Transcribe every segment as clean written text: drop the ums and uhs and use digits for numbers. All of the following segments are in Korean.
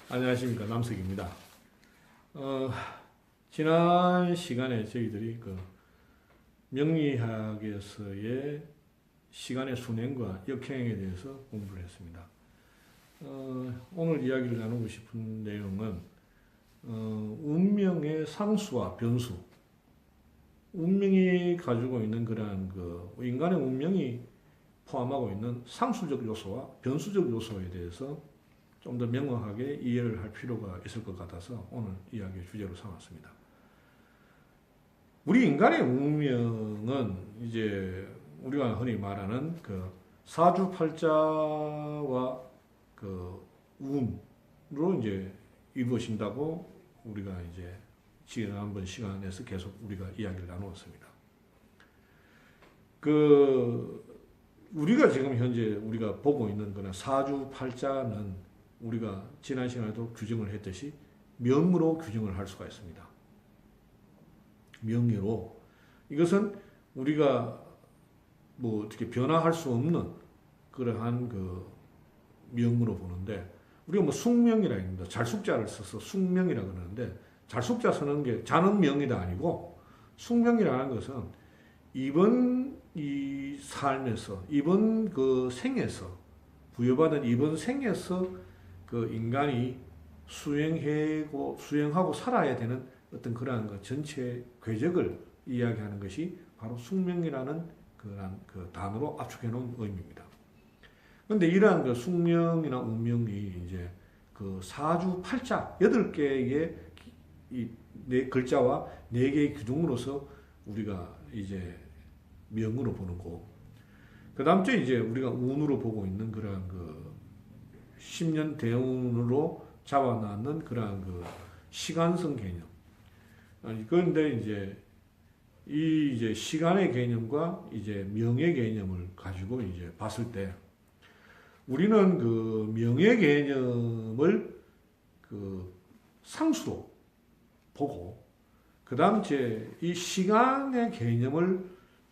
안녕하십니까, 남석입니다. 지난 시간에 저희들이 그 명리학에서의 시간의 순행과 역행에 대해서 공부를 했습니다. 오늘 이야기를 나누고 싶은 내용은 운명의 상수와 변수, 운명이 가지고 있는 그러한 인간의 운명이 포함하고 있는 상수적 요소와 변수적 요소에 대해서 좀 더 명확하게 이해를 할 필요가 있을 것 같아서 오늘 이야기의 주제로 삼았습니다. 우리 인간의 운명은 이제 우리가 흔히 말하는 그 사주팔자와 그 운으로 이제 이루어진다고 우리가 이제 지난번 시간에서 계속 우리가 이야기를 나누었습니다. 우리가 지금 현재 우리가 보고 있는 그런 사주팔자는 우리가 지난 시간에도 규정을 했듯이 명으로 규정을 할 수가 있습니다. 명예로. 이것은 우리가 뭐 어떻게 변화할 수 없는 그러한 명으로 보는데, 우리가 뭐 숙명이라 합니다. 잘숙자를 써서 숙명이라 그러는데, 잘숙자 쓰는 게 자는 명이다 아니고, 숙명이라는 것은 이번 이 삶에서, 이번 생에서, 부여받은 이번 생에서 인간이 수행하고 살아야 되는 어떤 그러한 전체 궤적을 이야기하는 것이 바로 숙명이라는 그 단어로 압축해 놓은 의미입니다. 그런데 이러한 숙명이나 운명이 이제 사주팔자 8개의 네 글자와 4개의 규정으로서 우리가 이제 명으로 보는 거고, 그 다음 주에 이제 우리가 운으로 보고 있는 그러한 10년 대운으로 잡아놨는 그러한 시간성 개념. 그런데 이제 시간의 개념과 이제 명의 개념을 가지고 이제 봤을 때, 우리는 명의 개념을 상수로 보고, 그 다음 이제 이 시간의 개념을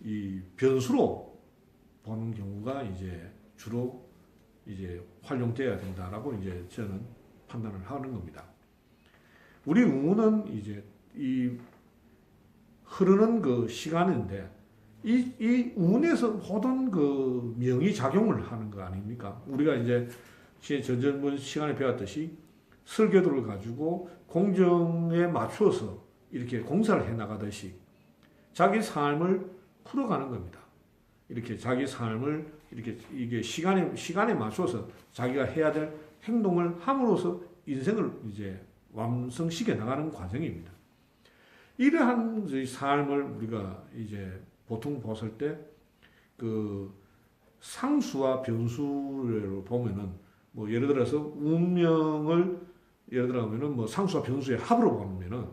이 변수로 보는 경우가 이제 주로 이제 활용돼야 된다라고 이제 저는 판단을 하는 겁니다. 우리 운은 이제 이 흐르는 시간인데, 이 운에서 모든 명이 작용을 하는 거 아닙니까? 우리가 이제 전전 시간에 배웠듯이 설계도를 가지고 공정에 맞춰서 이렇게 공사를 해 나가듯이 자기 삶을 풀어가는 겁니다. 이렇게 자기 삶을 이게 시간에 맞춰서 자기가 해야 될 행동을 함으로써 인생을 이제 완성시켜 나가는 과정입니다. 이러한 삶을 우리가 이제 보통 봤을 때 상수와 변수를 보면은, 뭐 예를 들어서 운명을 예를 들어보면은 뭐 상수와 변수의 합으로 보면은,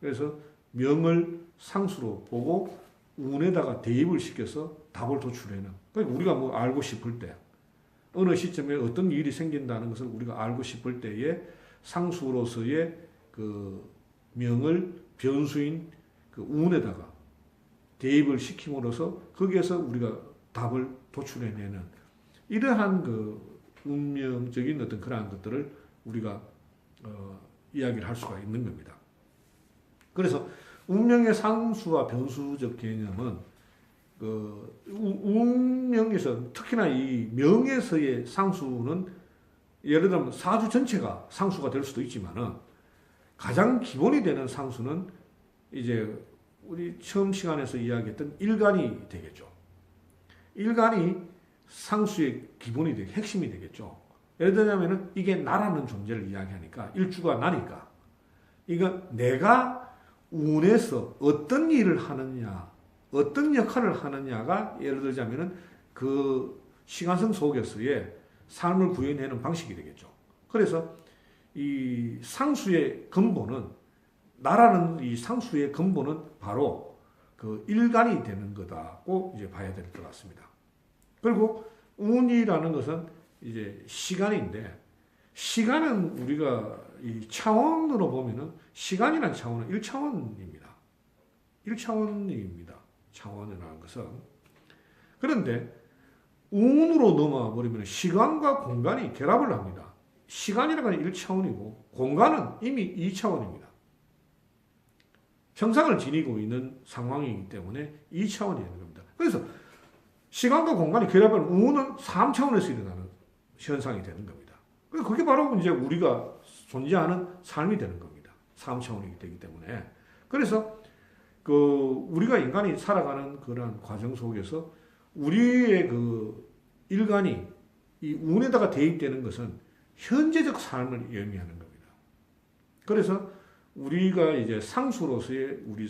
그래서 명을 상수로 보고 운에다가 대입을 시켜서 답을 도출해내는. 그러니까 우리가 뭐 알고 싶을 때, 어느 시점에 어떤 일이 생긴다는 것을 우리가 알고 싶을 때에 상수로서의 명을 변수인 운에다가 대입을 시킴으로써 거기에서 우리가 답을 도출해내는 이러한 운명적인 어떤 그러한 것들을 우리가 이야기를 할 수가 있는 겁니다. 그래서 운명의 상수와 변수적 개념은 운명에서, 특히나 이 명에서의 상수는 예를 들면 사주 전체가 상수가 될 수도 있지만은, 가장 기본이 되는 상수는 이제 우리 처음 시간에서 이야기했던 일간이 되겠죠. 일간이 상수의 기본이 핵심이 되겠죠. 예를 들자면은 이게 나라는 존재를 이야기하니까, 일주가 나니까, 이거 내가 운에서 어떤 일을 하느냐, 어떤 역할을 하느냐가 예를 들자면은 시간성 속에서의 삶을 구현하는 방식이 되겠죠. 그래서 이 상수의 근본은, 나라는 이 상수의 근본은 바로 일간이 되는 거다고 이제 봐야 될 것 같습니다. 그리고 운이라는 것은 이제 시간인데, 시간은 우리가 이 차원으로 보면은, 시간이라는 차원은 1차원입니다. 1차원입니다. 차원이라는 것은. 그런데 운으로 넘어와 버리면 시간과 공간이 결합을 합니다. 시간이라는 건 1차원이고 공간은 이미 2차원입니다. 형상을 지니고 있는 상황이기 때문에 2차원이 되는 겁니다. 그래서 시간과 공간이 결합하면 우는 3차원에서 일어나는 현상이 되는 겁니다. 그게 바로 이제 우리가 존재하는 삶이 되는 겁니다. 3차원이기 되기 때문에. 그래서 우리가 인간이 살아가는 그런 과정 속에서 우리의 일간이 이 운에다가 대입되는 것은 현재적 삶을 의미하는 겁니다. 그래서 우리가 이제 상수로서의 우리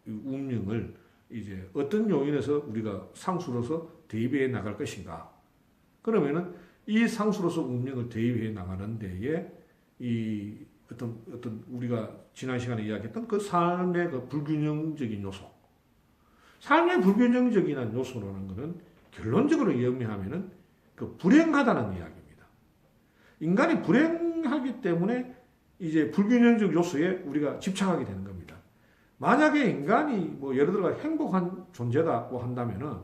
운명을 이제 어떤 요인에서 우리가 상수로서 대입해 나갈 것인가? 그러면은 이 상수로서 운명을 대입해 나가는 데에 이 어떤 우리가 지난 시간에 이야기했던 그 삶의 불균형적인 요소. 삶의 불균형적인 요소라는 것은 결론적으로 의미하면은 불행하다는 이야기입니다. 인간이 불행하기 때문에 이제 불균형적 요소에 우리가 집착하게 되는 겁니다. 만약에 인간이 예를 들어 행복한 존재다고 한다면은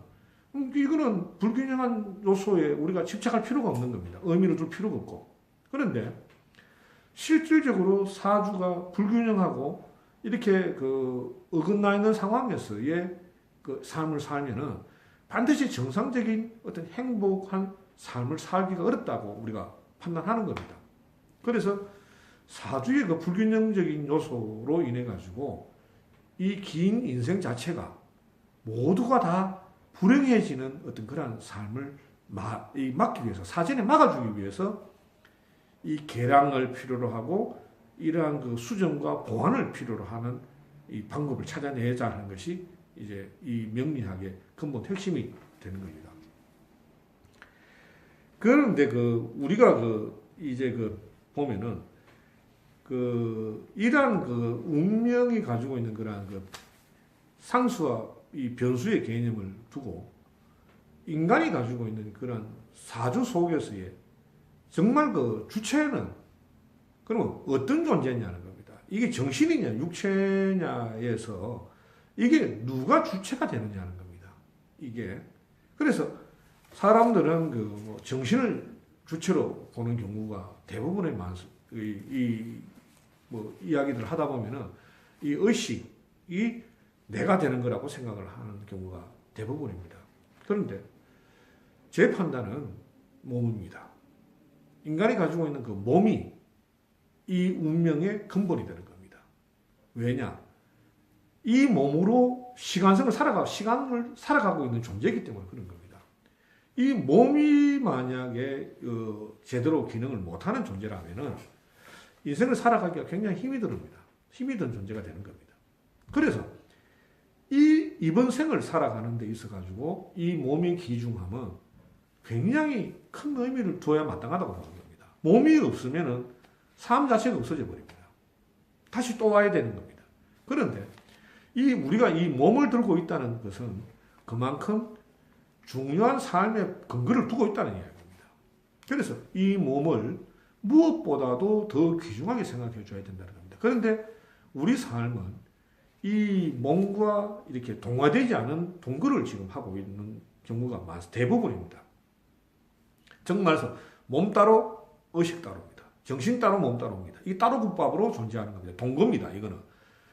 이거는 불균형한 요소에 우리가 집착할 필요가 없는 겁니다. 의미를 줄 필요가 없고. 그런데 실질적으로 사주가 불균형하고 이렇게 어긋나 있는 상황에서의 삶을 살면은 반드시 정상적인 어떤 행복한 삶을 살기가 어렵다고 우리가 판단하는 겁니다. 그래서 사주의 불균형적인 요소로 인해 가지고 이 긴 인생 자체가 모두가 다 불행해지는 어떤 그런 삶을 막기 위해서, 사전에 막아주기 위해서 이 계량을 필요로 하고 이러한 수정과 보완을 필요로 하는 이 방법을 찾아내자 하는 것이 이제 이 명리학의 근본 핵심이 되는 겁니다. 그런데 우리가 이제 보면은 이러한 운명이 가지고 있는 그러한 상수와 이 변수의 개념을 두고 인간이 가지고 있는 그런 사주 속에서의 정말 주체는 그러면 어떤 존재냐는 겁니다. 이게 정신이냐 육체냐에서 이게 누가 주체가 되느냐는 겁니다. 이게 그래서 사람들은 정신을 주체로 보는 경우가 대부분의 이야기들을 하다 보면은 이 의식이 내가 되는 거라고 생각을 하는 경우가 대부분입니다. 그런데 제 판단은 몸입니다. 인간이 가지고 있는 몸이 이 운명의 근본이 되는 겁니다. 왜냐? 이 몸으로 시간을 살아가고 있는 존재이기 때문에 그런 겁니다. 이 몸이 만약에 제대로 기능을 못하는 존재라면은 인생을 살아가기가 굉장히 힘이 듭니다. 힘이 든 존재가 되는 겁니다. 그래서 이번 생을 살아가는 데 있어 가지고 이 몸의 귀중함은 굉장히 큰 의미를 두어야 마땅하다고 보는 겁니다. 몸이 없으면은 삶 자체가 없어져 버립니다. 다시 또 와야 되는 겁니다. 그런데 우리가 이 몸을 들고 있다는 것은 그만큼 중요한 삶의 근거를 두고 있다는 이야기입니다. 그래서 이 몸을 무엇보다도 더 귀중하게 생각해 줘야 된다는 겁니다. 그런데 우리 삶은 이 몸과 이렇게 동화되지 않은 동거를 지금 하고 있는 경우가 대부분입니다. 정말서 몸 따로 의식 따로입니다. 정신 따로 몸 따로입니다. 이 따로 국밥으로 존재하는 겁니다. 동거입니다. 이거는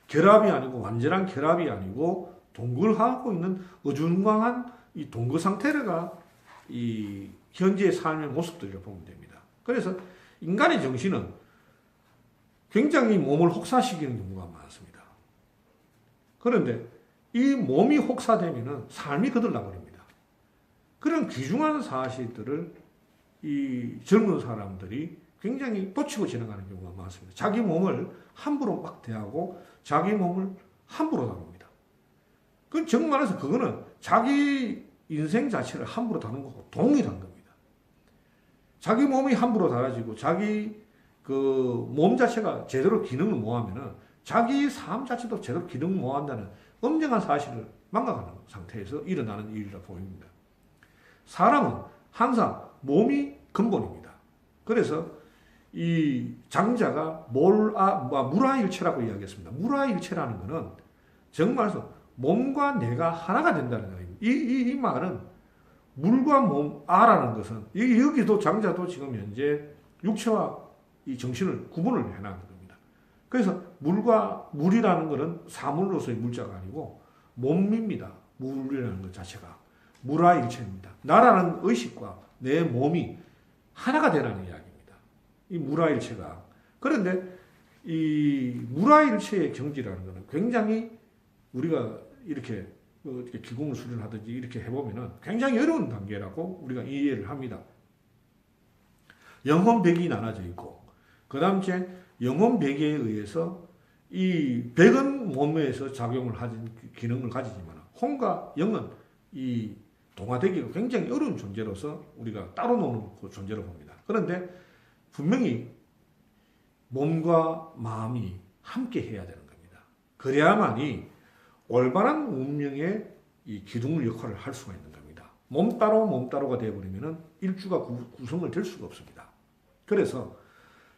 결합이 아니고 완전한 결합이 아니고 동거를 하고 있는 어중간한 이 동거 상태가 이 현재의 삶의 모습들이라고 보면 됩니다. 그래서 인간의 정신은 굉장히 몸을 혹사시키는 경우가 많습니다. 그런데 이 몸이 혹사되면은 삶이 거들나버립니다. 그런 귀중한 사실들을 이 젊은 사람들이 굉장히 놓치고 지나가는 경우가 많습니다. 자기 몸을 함부로 막 대하고 자기 몸을 함부로 다룹니다. 정말 말해서 그거는 자기 인생 자체를 함부로 다루는 거고 동일한 겁니다. 자기 몸이 함부로 달아지고 자기 몸 자체가 제대로 기능을 못 하면은 자기 삶 자체도 제대로 기능을 못 한다는 엄정한 사실을 망각하는 상태에서 일어나는 일이라 보입니다. 사람은 항상 몸이 근본입니다. 그래서 이 장자가 무라일체라고 이야기했습니다. 무라일체라는 것은 정말로 몸과 뇌가 하나가 된다는 거예요. 이 말은 물과 몸, 아라는 것은 여기도 장자도 지금 현재 육체와 이 정신을 구분을 해나가는 겁니다. 그래서 물이라는 것은 사물로서의 물자가 아니고 몸입니다. 물이라는 것 자체가 무라일체입니다. 나라는 의식과 내 몸이 하나가 되라는 이야기입니다. 이 무라일체가. 그런데 이 무라일체의 경지라는 것은 굉장히 우리가 이렇게 기공을 수련하든지 이렇게 해보면은 굉장히 어려운 단계라고 우리가 이해를 합니다. 영혼백이 나눠져 있고, 그 다음 영혼 백에 의해서 이 백은 몸에서 작용을 하는 기능을 가지지만 혼과 영은 이 동화되기가 굉장히 어려운 존재로서 우리가 따로 노는 그 존재로 봅니다. 그런데 분명히 몸과 마음이 함께 해야 되는 겁니다. 그래야만이 올바른 운명의 이 기둥 역할을 할 수가 있는 겁니다. 몸 따로가 되어버리면 일주가 구성을 될 수가 없습니다. 그래서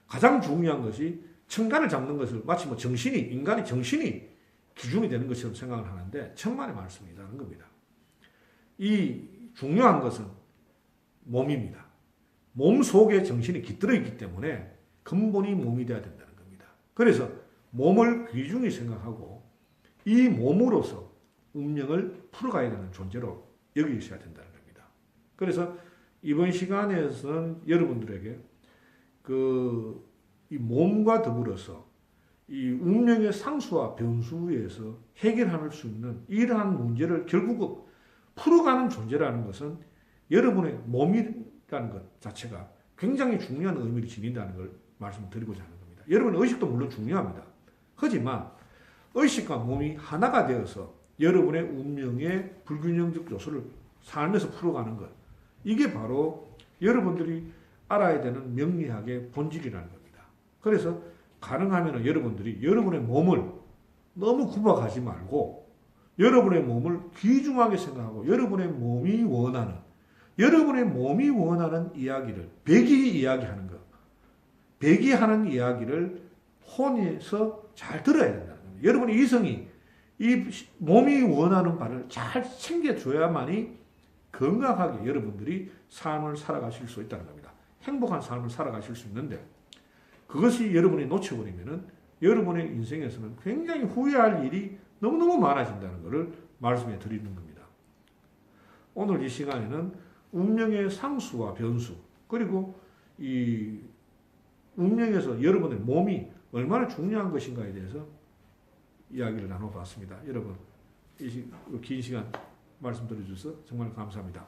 가장 중요한 것이 천간을 잡는 것을 마치 인간의 정신이 기준이 되는 것처럼 생각을 하는데 천만의 말씀이라는 겁니다. 이 중요한 것은 몸입니다. 몸 속에 정신이 깃들어 있기 때문에 근본이 몸이 되어야 된다는 겁니다. 그래서 몸을 귀중히 생각하고 이 몸으로서 운명을 풀어가야 되는 존재로 여기셔야 된다는 겁니다. 그래서 이번 시간에서는 여러분들에게 이 몸과 더불어서 이 운명의 상수와 변수에서 해결할 수 있는 이러한 문제를 결국 풀어가는 존재라는 것은 여러분의 몸이라는 것 자체가 굉장히 중요한 의미를 지닌다는 걸 말씀드리고자 하는 겁니다. 여러분의 의식도 물론 중요합니다. 하지만 의식과 몸이 하나가 되어서 여러분의 운명의 불균형적 요소를 삶에서 풀어가는 것, 이게 바로 여러분들이 알아야 되는 명리학의 본질이라는 겁니다. 그래서 가능하면 여러분들이 여러분의 몸을 너무 구박하지 말고 여러분의 몸을 귀중하게 생각하고 여러분의 몸이 원하는 이야기를 백이 이야기하는 것, 백이 하는 이야기를 혼에서 잘 들어야 된다는 겁니다. 여러분의 이성이 이 몸이 원하는 바를 잘 챙겨줘야만이 건강하게 여러분들이 삶을 살아가실 수 있다는 겁니다. 행복한 삶을 살아가실 수 있는데 그것이 여러분이 놓쳐버리면은 여러분의 인생에서는 굉장히 후회할 일이 너무너무 많아진다는 것을 말씀해 드리는 겁니다. 오늘 이 시간에는 운명의 상수와 변수, 그리고 이 운명에서 여러분의 몸이 얼마나 중요한 것인가에 대해서 이야기를 나눠봤습니다. 여러분, 긴 시간 말씀 들어주셔서 정말 감사합니다.